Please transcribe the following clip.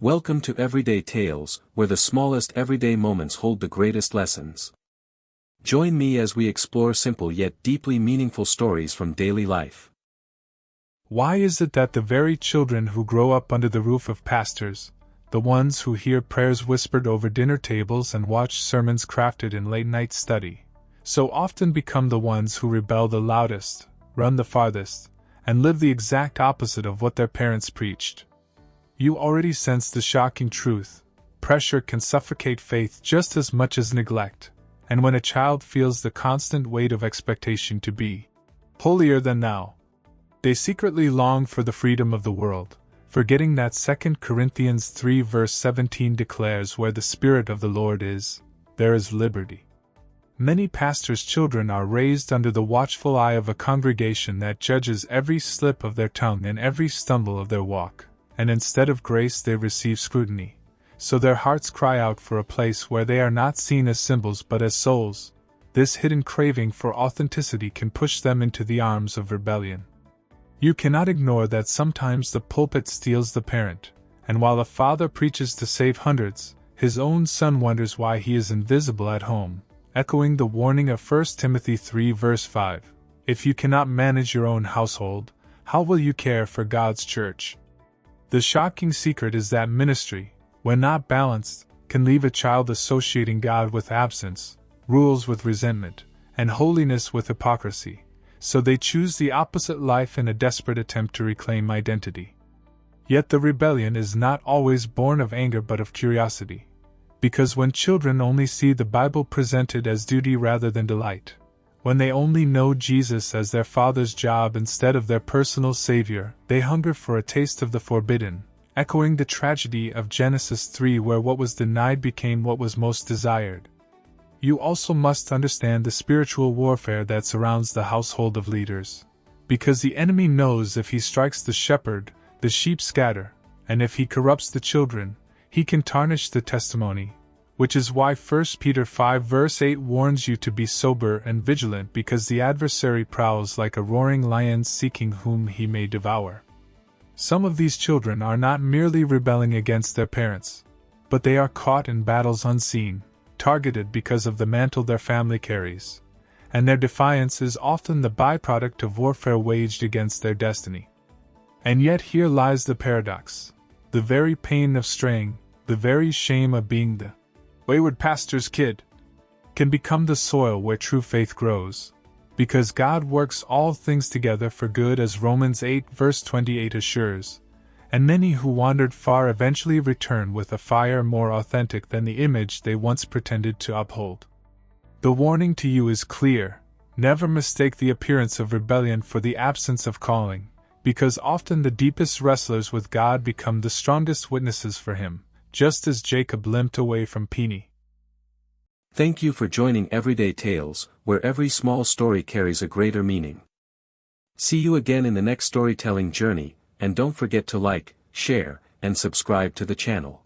Welcome to Everyday Tales, where the smallest everyday moments hold the greatest lessons. Join me as we explore simple yet deeply meaningful stories from daily life. Why is it that the very children who grow up under the roof of pastors, the ones who hear prayers whispered over dinner tables and watch sermons crafted in late-night study, so often become the ones who rebel the loudest, run the farthest, and live the exact opposite of what their parents preached? You already sense the shocking truth. Pressure can suffocate faith just as much as neglect, and when a child feels the constant weight of expectation to be holier than thou, they secretly long for the freedom of the world, forgetting that 2 Corinthians 3 verse 17 declares, "Where the Spirit of the Lord is, there is liberty." Many pastors' children are raised under the watchful eye of a congregation that judges every slip of their tongue and every stumble of their walk. And instead of grace they receive scrutiny, so their hearts cry out for a place where they are not seen as symbols but as souls. This hidden craving for authenticity can push them into the arms of rebellion. You cannot ignore that sometimes the pulpit steals the parent, and while a father preaches to save hundreds, his own son wonders why he is invisible at home, echoing the warning of 1 Timothy 3 verse 5. If you cannot manage your own household, how will you care for God's church? The shocking secret is that ministry, when not balanced, can leave a child associating God with absence, rules with resentment, and holiness with hypocrisy, so they choose the opposite life in a desperate attempt to reclaim identity. Yet the rebellion is not always born of anger but of curiosity, because when children only see the Bible presented as duty rather than delight, when they only know Jesus as their Father's job instead of their personal Savior, they hunger for a taste of the forbidden, echoing the tragedy of Genesis 3 where what was denied became what was most desired. You also must understand the spiritual warfare that surrounds the household of leaders. Because the enemy knows if he strikes the shepherd, the sheep scatter, and if he corrupts the children, he can tarnish the testimony. Which is why 1 Peter 5 verse 8 warns you to be sober and vigilant, because the adversary prowls like a roaring lion seeking whom he may devour. Some of these children are not merely rebelling against their parents, but they are caught in battles unseen, targeted because of the mantle their family carries, and their defiance is often the byproduct of warfare waged against their destiny. And yet here lies the paradox. The very pain of straying, the very shame of being the wayward pastor's kid, can become the soil where true faith grows, because God works all things together for good, as Romans 8 verse 28 assures, and many who wandered far eventually return with a fire more authentic than the image they once pretended to uphold. The warning to you is clear: never mistake the appearance of rebellion for the absence of calling, because often the deepest wrestlers with God become the strongest witnesses for Him, just as Jacob limped away from Peni. Thank you for joining Everyday Tales, where every small story carries a greater meaning. See you again in the next storytelling journey, and don't forget to like, share, and subscribe to the channel.